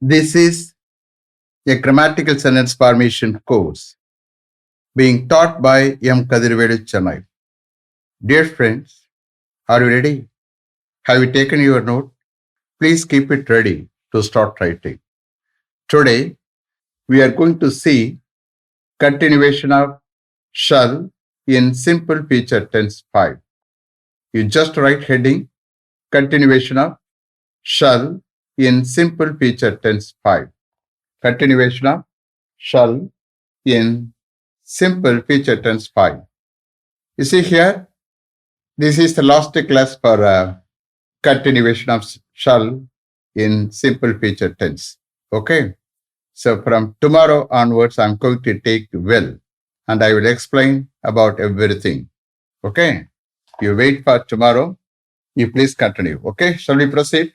This is a grammatical sentence formation course being taught by M. Kadirvelu Chennai. Dear friends, are you ready? Have you taken your note? Please keep it ready to start writing. Today, we are going to see continuation of shall in simple future tense 5. You just write heading continuation of shall in simple future tense 5. Continuation of shall in simple future tense 5. You see here, this is the last class for continuation of shall in simple future tense. Okay. So from tomorrow onwards, I'm going to take will and I will explain about everything. Okay. You wait for tomorrow. You please continue. Okay. Shall we proceed?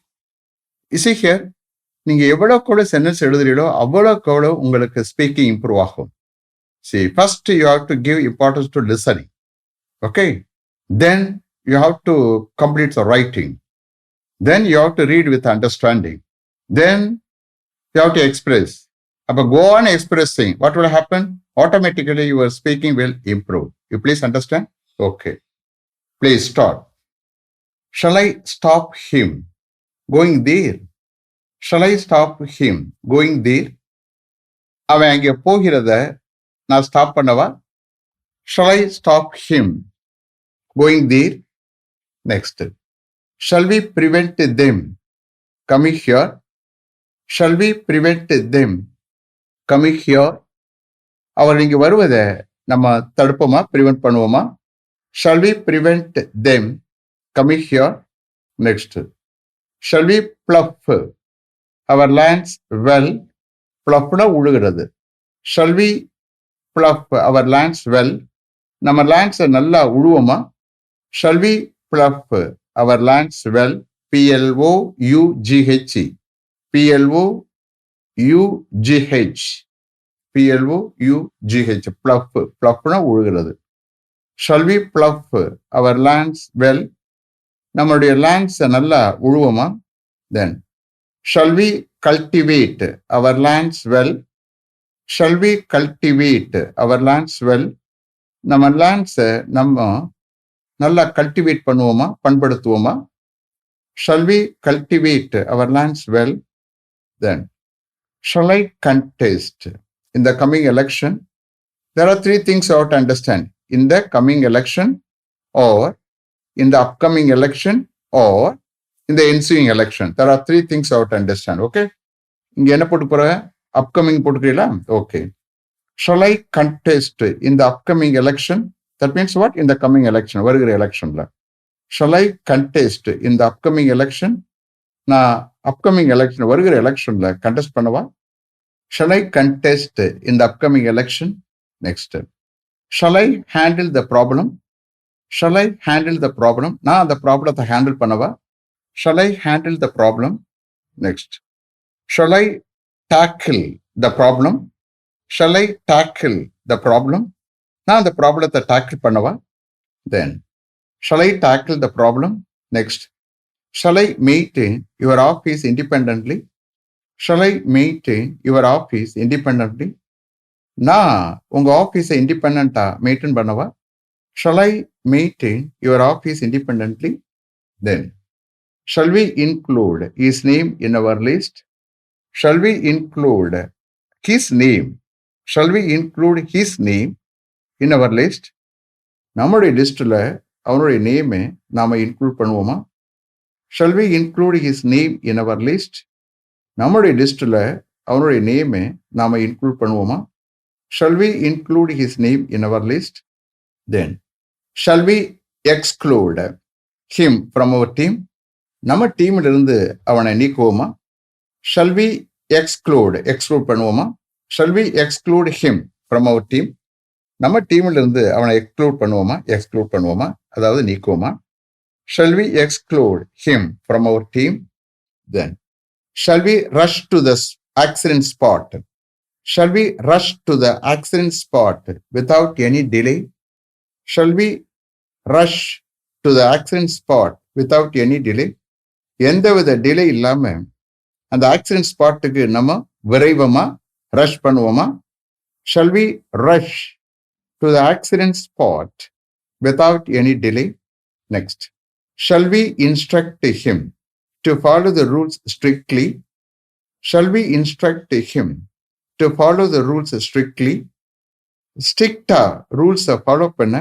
You see here, நீங்க எவ்வளவு sentence எழுதுறீங்களோ அவ்வளவு உங்களுக்கு speaking improve ஆகும். See, first you have to give importance to listening. Okay. Then you have to complete the writing. Then you have to read with understanding. Then you have to express. But go on expressing. What will happen? Automatically your speaking will improve. You please understand? Okay. Please start. Shall I stop him going there? Shall I stop him going there? அவன் அங்கே போகிறத நான் stop பண்ணவா? Shall I stop him going there? Next. Shall we prevent them coming here? Shall we prevent them coming here? அவர் இங்கே வருவதை நம்ம தடுப்போமா, prevent பண்ணுவோமா? Shall we prevent them coming here? Next. Shall we pluck our lands well? Pluckனா உழுகிறது. Shall we pluck our lands well? நம்ம லேண்ட்ஸை நல்லா உழுவோமா? Shall we pluck our lands well? P-L-O-U-G-H. P-L-O-U-G-H. P-L-O-U-G-H. Pluckனா உழுகிறது. Shall we pluck our lands well? நம்மளுடைய லேண்ட்ஸை நல்லா உழுவோமா? Then, shall we cultivate our lands well? Shall we cultivate our lands well? நம்ம லேண்ட்ஸை நம்ம நல்லா cultivate பண்ணுவோமா, பண்படுத்துவோமா? Shall we cultivate our lands well? Then, shall I contest in the coming election? There are three things you have to understand. In the coming election, or in the upcoming election, or in the ensuing election. There are three things you have to understand. Okay? இங்க என்ன போட்டு போற? Upcoming போட்டுக்கிறீங்களா? Okay. Shall I contest in the upcoming election? That means what? In the coming election. வருகிற எலெக்ஷன்ல. Shall I contest in the upcoming election? நான் upcoming election, வருகிற எலெக்ஷன்ல contest பண்ணவா? Shall I contest in the upcoming election? Next. Shall I handle the problem? Shall I handle the problem? நான் அந்த ப்ராப்ளத்தை handle பண்ணவா? Shall I handle the problem? Next. Shall I tackle the problem? Shall I tackle the problem? நான் அந்த ப்ராப்ளத்தை tackle பண்ணவா? Then, shall I tackle the problem? Next. Shall I maintain your office independently? Shall I maintain your office independently? நான் உங்க ஆஃபீஸை இண்டிபெண்டா maintain பண்ணவா? Shall I maintain your office independently? Then, shall we include his name in our list? Shall we include his name? Shall we include his name in our list? நம்முடைய லிஸ்ட்ல அவனுடைய நேமை நாம include பண்ணுவோமா? Shall we include his name in our list? நம்முடைய லிஸ்ட்ல அவனுடைய நேமை நாம இன்க்ளூட் பண்ணுவோமா? Shall we include his name in our list? Then, shall we exclude him from our team? நம்ம டீம்ல இருந்து அவனை நீக்குவோமா? Shall we exclude பண்ணுவோமா? Shall we exclude him from our team? நம்ம டீம்ல இருந்து அவனை எக்ஸ்க்ளூட் பண்ணுவோமா? அதாவது நீக்குவோமா? Shall we exclude him from our team? Then, shall we rush to the accident spot? Shall we rush to the accident spot without any delay? Shall we rush to the accident spot without any delay? எந்தவித delay இல்லாம அந்த accident ஸ்பாட்டுக்கு நம்ம விரைவமா rush பண்ணுவோமா? Shall we rush to the accident spot without any delay? Next, shall we instruct him to follow the rules strictly? Shall we instruct him to follow the rules strictly? ஸ்ட்ரிக்டா ரூல்ஸை follow பண்ண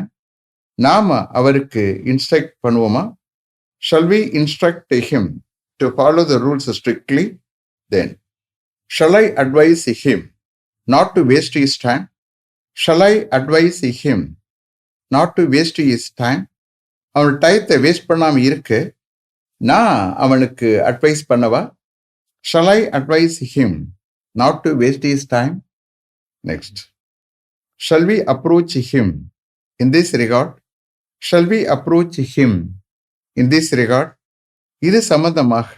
நாம அவருக்கு instruct பண்ணுவோமா? Shall we instruct him to follow the rules strictly? Then, shall I advise him not to waste his time? Shall I advise him not to waste his time? அவன் டயத்தை waste பண்ணாம இருக்க நான் அவனுக்கு அட்வைஸ் பண்ணவா? Shall I advise him not to waste his time? Next, shall we approach him in this regard? Shall we approach him in this regard? இது சம்பந்தமாக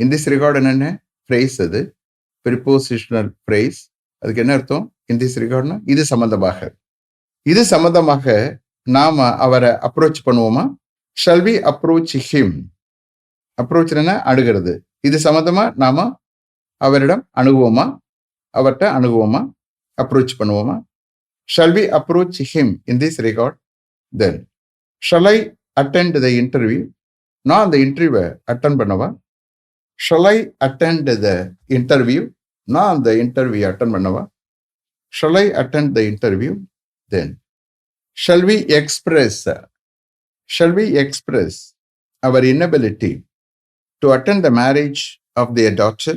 in this regard என்னென்ன phrase? அது prepositional phrase. அதுக்கு என்ன அர்த்தம்? in this regardனா இது சம்பந்தமாக. இது சம்பந்தமாக நாம அவரை அப்ரோச் பண்ணுவோமா? Shall we approach him? Approach என்ன? அணுகிறது. இது சம்பந்தமா நாம அவரிடம் அணுகுவோமா? அவர்கிட்ட அணுகுவோமா? அப்ரோச் பண்ணுவோமா? Shall we approach him in this regard? Then, shall I attend the interview? நான் அந்த இன்டர்வியூவை அட்டன் பண்ணவா? Shall I attend the interview? நான் அந்த இன்டர்வியூ அட்டன் பண்ணவா? Shall I attend the interview? Then, shall we express our inability to attend the marriage of their daughter?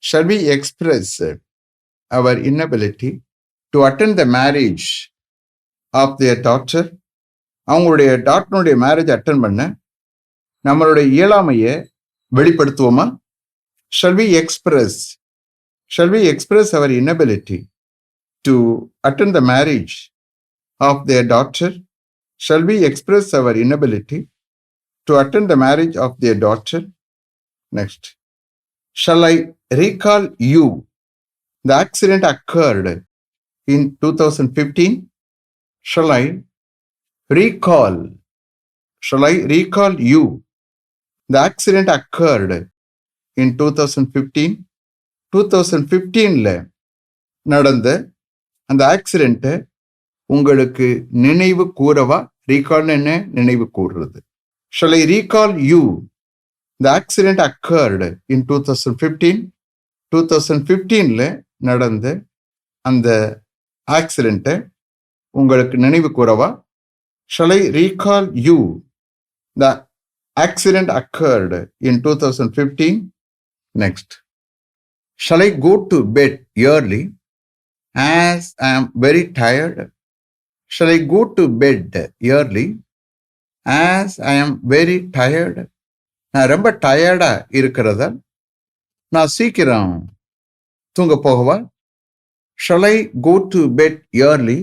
Shall we express our inability to attend the marriage of their daughter? அவங்களுடைய டாக்டருடைய marriage attend பண்ண நம்மளுடைய இயலாமையை வெளிப்படுத்துவோமா? Shall we express our inability to attend the marriage of their daughter? Shall we express our inability to attend the marriage of their daughter? Next, shall I recall you? The accident occurred in 2015. Shall I recall you? The accident occurred in 2015. 2015ல நடந்த அந்த ஆக்சிடென்ட்டை உங்களுக்கு நினைவு கூறவா? Recall என்ன? நினைவு கூறுறது. Shall I recall you? The accident occurred in 2015. 2015ல நடந்த அந்த ஆக்சிடென்ட்டை உங்களுக்கு நினைவு கூறவா? Shall I recall you? The accident occurred in 2015. Next, shall I go to bed early as I am very tired? Shall I go to bed early as I am very tired? நான் ரொம்ப டயர்டா இருக்கிறதா நான் சீக்கிரம் தூங்க போகவா? Shall I go to bed early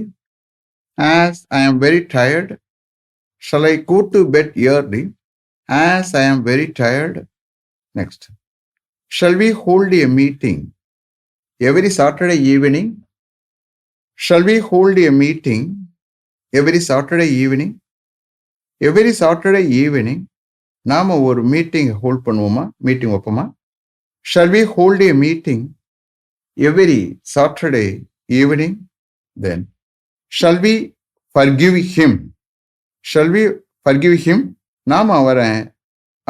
as I am very tired? Shall I go to bed early as I am very tired? Next, shall we hold a meeting every Saturday evening? Shall we hold a meeting every Saturday evening? Every Saturday evening நாம ஒரு meeting hold பண்ணுவோமா? Meeting வைப்போமா? Shall we hold a meeting every Saturday evening? Then, shall we forgive him? Shall we forgive him? நாம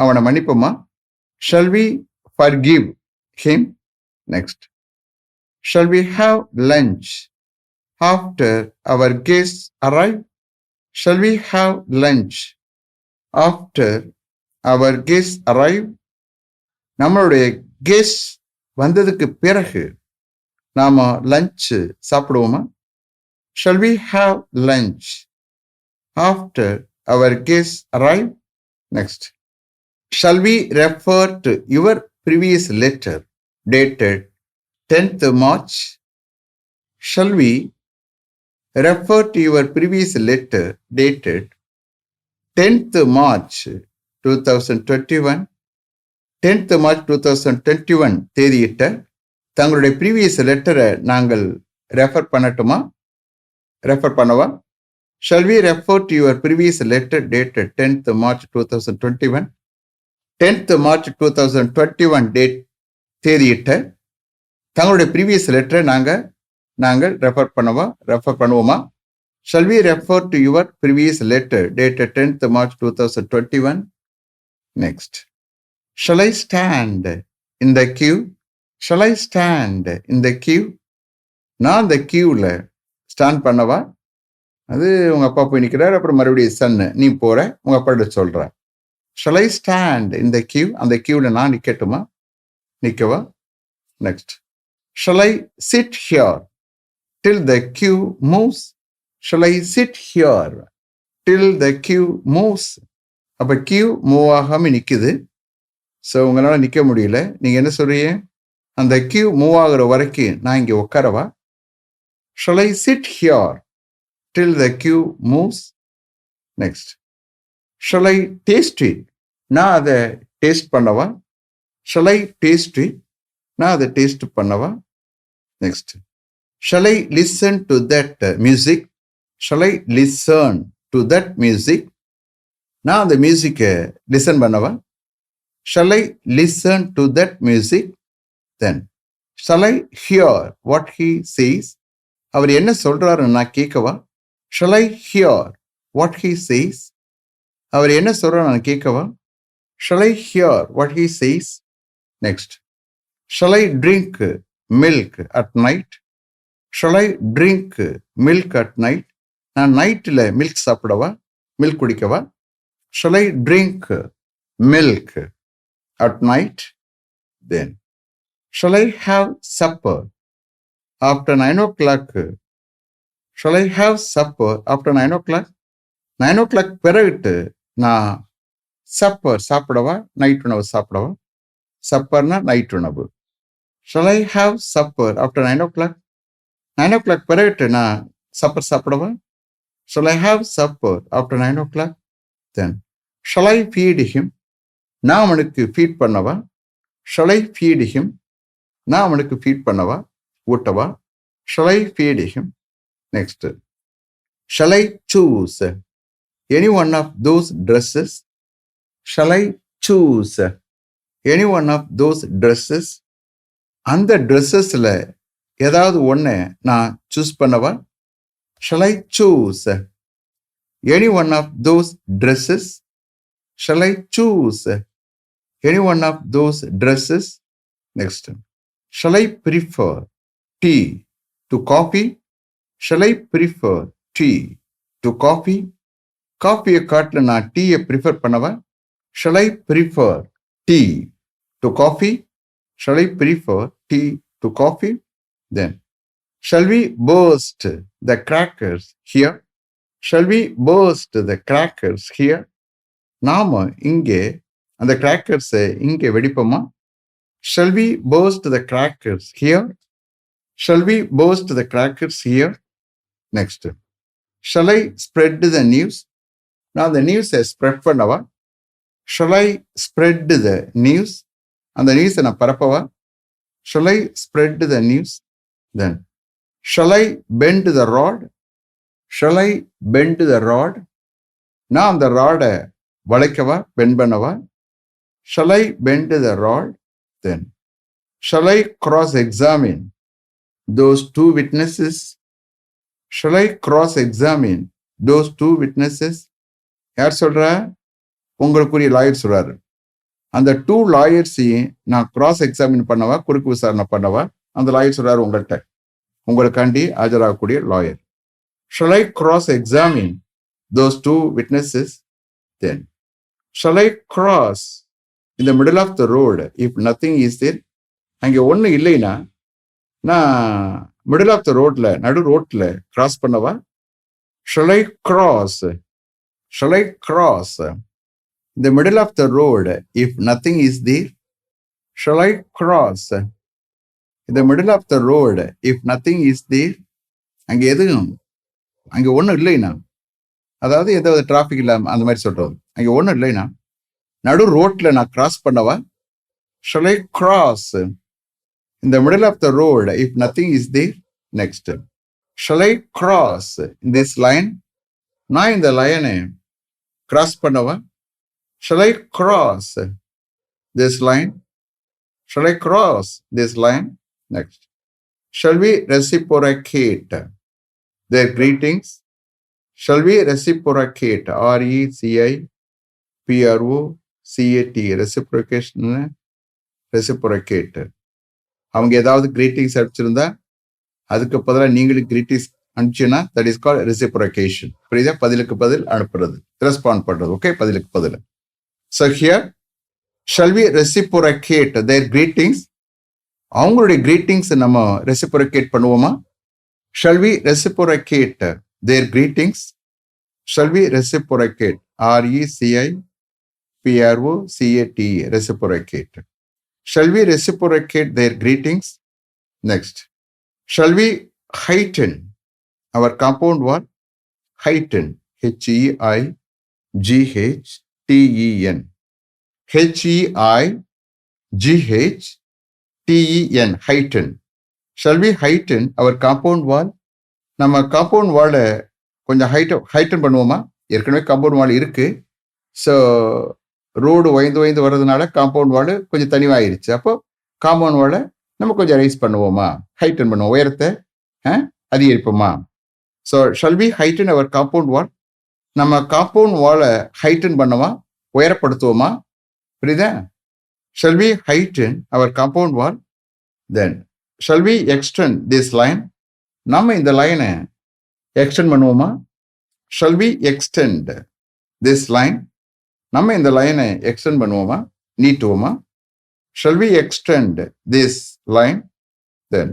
அவனை மன்னிப்போமா? Shall we forgive him? Next, shall we have lunch after our guests arrive? Shall we have lunch after our guests arrive? நம்மளுடைய guest வந்ததுக்கு பிறகு நாம lunch சாப்பிடுவோமா? Shall we have lunch after our guests arrive? Next, shall we refer to your previous letter dated 10th March? Shall we refer to your previous letter dated 10th March 2021? 10th March 2021 தேதியிட்ட தங்களுடைய previous லெட்டரை நாங்கள் refer பண்ணவா? Shall we refer to your previous letter dated 10th March 2021? 10th March 2021 date தேதியிட்ட தங்களுடைய previous லெட்டரை நாங்கள் refer பண்ணுவோமா? Shall we refer to your previous letter dated 10th March 2021? Next. Shall I stand in the queue? Shall I stand in the queue? நான் அந்த கியூவில் stand பண்ணவா? அது உங்கள் அப்பா போய் நிற்கிறார், அப்புறம் மறுபடியும் சன்னு நீ போகிற, உங்கள் அப்பாட்ட சொல்கிற. Shall I stand in the queue? அந்த கியூவில் நான் நிற்கவா? Next. Shall I sit here till the queue moves? Shall I sit here till the queue moves? அப்போ கியூ மூவ் ஆகாமல் நிற்குது. ஸோ உங்களால் நிற்க முடியல. நீங்கள் என்ன சொல்றீங்க? அந்த கியூ மூவ் ஆகுற வரைக்கும் நான் இங்கே உட்காரவா? Shall I sit here till the queue moves? Next. Shall I taste it? நான் அதை டேஸ்ட் பண்ணவா? Shall I taste it? நான் அதை டேஸ்ட் பண்ணவா? Next. Shall I listen to that music? Shall I listen to that music? நான் அந்த மியூசிக்கை listen பண்ணவா? Shall I listen to that music? Then, shall I hear what he says? அவர் என்ன சொல்றாருன்னு நான் கேட்கவா? Shall I hear what he says? அவர் என்ன சொல்றாரு நான் கேட்கவா? Shall I hear what he says? Next. Shall I drink milk at night? Shall I drink milk at night? நான் நைட்டில் மில்க் சாப்பிடவா? மில்க் குடிக்கவா? Shall I drink milk at night? Then, shall I have supper after 9 o'clock? Shall I have supper after 9 o'clock? 9 o'clock பிறகுட்டு நான் supper சாப்பிடவா? Night உணவு சாப்பிடவா? சப்பர்னா night உணவு. Shall I have supper after 9 o'clock? 9 o'clock பிறகுட்டு நான் supper சாப்பிடவா? Shall I have supper after 9 o'clock? Then, shall I feed him? நான் அவனுக்கு feet பண்ணவா? Shall I feed him? நான் அவனுக்கு feet பண்ணவா? ஊட்டவா? Shall I feed him? Next. Shall I choose any one of those dresses? Shall I choose any one of those dresses? அந்த ட்ரெஸ்ஸஸில் ஏதாவது ஒன்று நான் சூஸ் பண்ணவா? Shall I choose any one of those dresses? Shall I choose any one of those dresses? Next. Shall I prefer tea to coffee? Shall I prefer tea to coffee? காஃபியை காட்டில் நான் டீயை prefer பண்ணவா? Shall I prefer tea to coffee? Shall I prefer tea to coffee? Then, shall we burst the crackers here? Shall we burst the crackers here? நாம இங்கே அந்த கிராக்கர்ஸை இங்கே வெடிப்போமா? Shall we burst the crackers here? Shall we burst the crackers here? Next. Shall I spread the news? நான் அந்த நியூஸை spread பண்ணவா? Shall I spread the news? அந்த நியூஸை நான் பரப்பவா? Shall I spread the news? Then, shall I bend the rod? Shall I bend the rod? நான் அந்த ராடை வளைக்கவா? Bend பண்ணவா? Shall I bend the rod? Then, shall I cross-examine those two witnesses? Shall I cross-examine those two witnesses? யார் சொல்றா? உங்களுக்குரிய lawyer சொல்றாரு. அந்த 2 லாயர்ஸையும் நான் cross examine பண்ணவா? குறுக்கு விசாரணை பண்ணவா? அந்த லாயர் சொல்றாரு உங்கள்கிட்ட, உங்களுக்காண்டி ஆஜராகக்கூடிய lawyer. Shall I cross-examine those 2 witnesses? Then, shall I cross in the middle of the road if nothing is there? அங்கே ஒன்றும் இல்லைன்னா நான் மிடில் ஆஃப் த ரோட்ல, நடு ரோட்ல கிராஸ் பண்ணவா? Shall I cross? Shall I cross in the middle of the road if nothing is there? Shall I cross in the middle of the road if nothing is there? அங்கே ஒன்றும் இல்லைன்னா, அதாவது எதாவது traffic இல்லாமல் அந்த மாதிரி சொல்றது. அங்கே ஒன்றும் இல்லைன்னா நடு ரோட்ல நான் கிராஸ் பண்ணவா? Shall I cross in the middle of the road if nothing is there? Next. Shall I cross in this line? நான் இந்த லைனை கிராஸ் பண்ணவா? Shall I cross this line? Shall I cross this line? Next. Shall we reciprocate their greetings? Shall we reciprocate? RECIPROCAT. Reciprocation. Reciprocate. அவங்க ஏதாவது greetings அனுப்பிச்சிருந்தா அதுக்கு பதிலாக நீங்களும் greetings அனுப்பிச்சுன்னா தட் இஸ் கால் ரெசிப்ரோகேஷன். புரியுதா? பதிலுக்கு பதில் அனுப்புறது, ரெஸ்பாண்ட் பண்றது. ஓகே, பதிலுக்கு பதில். So here shall we reciprocate their greetings. அவங்களுடைய கிரீட்டிங்ஸ் நம்ம ரெசிப்ரோகேட் பண்ணுவோமா? Shall we reciprocate their greetings? Shall we reciprocate? RECIPROCAT. Reciprocate. Shall we reciprocate their greetings? Next. Shall we heighten our compound word? Heighten. HEIGHTEN. HEIGHTEN. Heighten. Shall we heighten our compound wall? நம்ம compound வாலை கொஞ்சம் heighten பண்ணுவோமா? ஏற்கனவே compound wall இருக்கு. So road வயந்து வர்றதுனால compound wall கொஞ்சம் தனிவாயிருச்சு. அப்போ compound வாலை நம்ம கொஞ்சம் ரைஸ் பண்ணுவோமா? ஹைட்டன் பண்ணுவோம், உயரத்தை அதிகரிப்போமா? So shall we heighten our compound wall? நம்ம காம்பவுண்ட் வாலை ஹைட்டன் பண்ணுவோமா, உயரப்படுத்துவோமா? புரியுதா? Shall we heighten our compound wall? Then shall we extend this line? நம்ம இந்த லைனை எக்ஸ்டெண்ட் பண்ணுவோமா? Shall we extend this line? நம்ம இந்த லைனை எக்ஸ்டெண்ட் பண்ணுவோமா, நீட்டுவோமா? Shall we extend this line? Then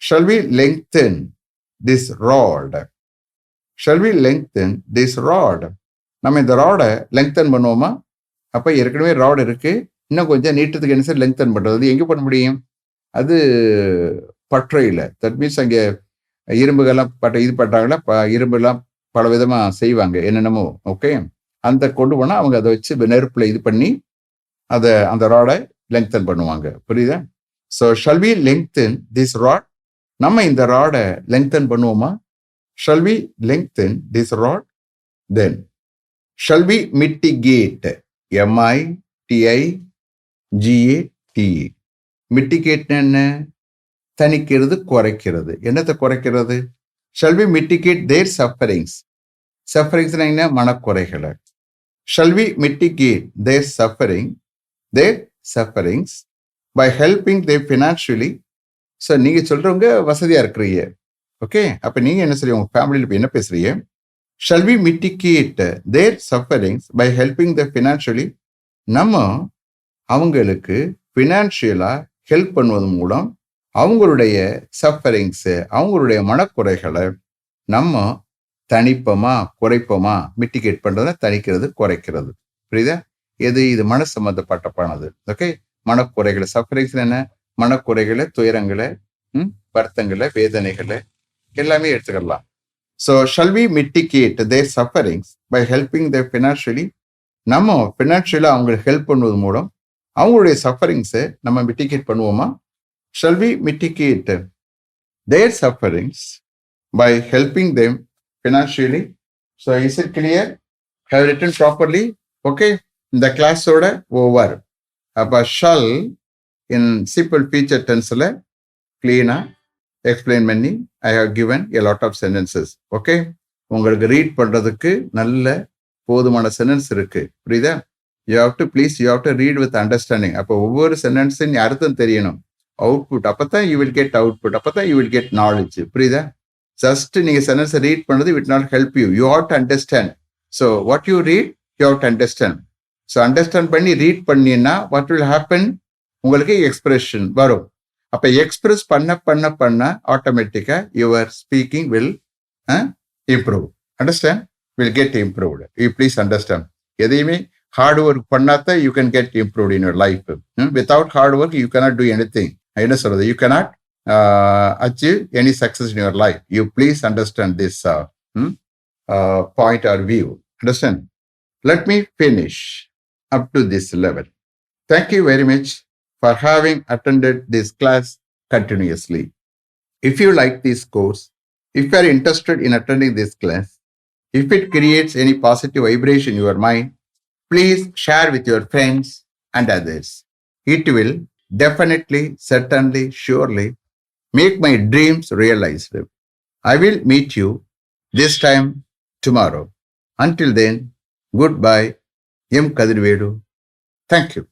shall we lengthen this rod? Shall we lengthen this rod? நம்ம இந்த ராடை லெங்தன் பண்ணுவோமா? அப்போ ஏற்கனவே ராட் இருக்கு, இன்னும் கொஞ்சம் நீட்டத்துக்கு என்ன சார் லெங்தன் பண்ணுறது? அது எங்கே பண்ண முடியும்? அது பற்றையில். தட் மீன்ஸ் அங்கே இரும்புகள்லாம் இது பட்டாங்களா, இரும்புலாம் பல விதமாக செய்வாங்க என்னென்னமோ. ஓகே, அந்த கொண்டு போனால் அவங்க அதை வச்சு நெருப்பில் இது பண்ணி அதை அந்த ராடை லெங்தன் பண்ணுவாங்க. புரியுதா? So shall we lengthen this rod? நம்ம இந்த ராடை லெங்தன் பண்ணுவோமா? Shall we lengthen this rod? Then shall we mitigate? MITIGATE. மிட்டிகேட்னா என்ன? தணிக்கிறது, குறைக்கிறது. என்னத்தை குறைக்கிறது? Shall we mitigate their sufferings? சஃபரிங்ஸ்னா என்ன? மனக்குறைகளை. Shall we mitigate their sufferings by helping them financially? ஸோ நீங்க சொல்றவங்க வசதியா இருக்கிறீங்க. ஓகே, அப்ப நீங்க என்ன செய்ய, உங்க ஃபேமிலியில் இப்போ என்ன பேசுறீங்க? Shall we mitigate their sufferings by helping them financially? நம்ம அவங்களுக்கு ஃபினான்ஷியலா ஹெல்ப் பண்ணுவதன் மூலம் அவங்களுடைய சஃபரிங்ஸ், அவங்களுடைய மனக்குறைகளை நம்ம தணிப்போமா, குறைப்போமா? மிட்டிகேட் பண்றதுனா தணிக்கிறது, குறைக்கிறது. புரியுதா? எது இது? மன சம்பந்தப்பட்டப்பானது. ஓகே, மனக்குறைகளை, சஃபரிங்ஸ் என்ன? மனக்குறைகளை, துயரங்களை, வருத்தங்களை, வேதனைகளை எல்லாமே எடுத்துக்கலாம். So shall we mitigate their sufferings by helping their financially? நம்ம ஃபினான்ஷியலா அவங்களுக்கு ஹெல்ப் பண்ணுவது மூலம் அவங்களுடைய சஃபரிங்ஸை நம்ம மிட்டிகேட் பண்ணுவோமா? Shall we mitigate their sufferings by helping them financially? So is it clear? Have written properly? Okay, இந்த கிளாஸோட ஓவர். அப்போ ஷல் இன் சிம்பிள் ஃபீச்சர் டென்ஸில் கிளீனாக எக்ஸ்பிளைன் பண்ணி I have given a lot of sentences. Okay, உங்களுக்கு read பண்ணுறதுக்கு நல்ல போதுமான சென்டென்ஸ் இருக்கு. புரியுதா? You have to read with understanding. அப்போ ஒவ்வொரு சென்டென்ஸின் அர்த்தம் தெரியணும். அவுட்புட் அப்போ தான் யூ வில் கெட் அவுட்புட், அப்போ தான் யூ வில் கெட் நாலேஜ். புரியுதா? ஜஸ்ட் நீங்க சென்டென்ஸை ரீட் பண்ணது it not help you. You have to understand. So what you read you have to understand. So understand பண்ணி ரீட் பண்ணீங்கன்னா வாட் வில் ஹேப்பன்? உங்களுக்கு expression வரும். அப்போ எக்ஸ்பிரஸ் பண்ண ஆட்டோமேட்டிக்கா your speaking will improve. Understand? Will get improved. You please understand. எதையுமே hard work பண்ணாதான் you can get improved in your life. Without hard work you cannot do anything. என்ன சொல்றது? You cannot achieve any success in your life. You please understand this point or view. Understand? Let me finish up to this level. Thank you very much for having attended this class continuously. If you like this course, if you are interested in attending this class, if it creates any positive vibration in your mind, please share with your friends and others. It will definitely, certainly, surely make my dreams realized. I will meet you this time tomorrow. Until then, goodbye. M. Kadirvedu. Thank you.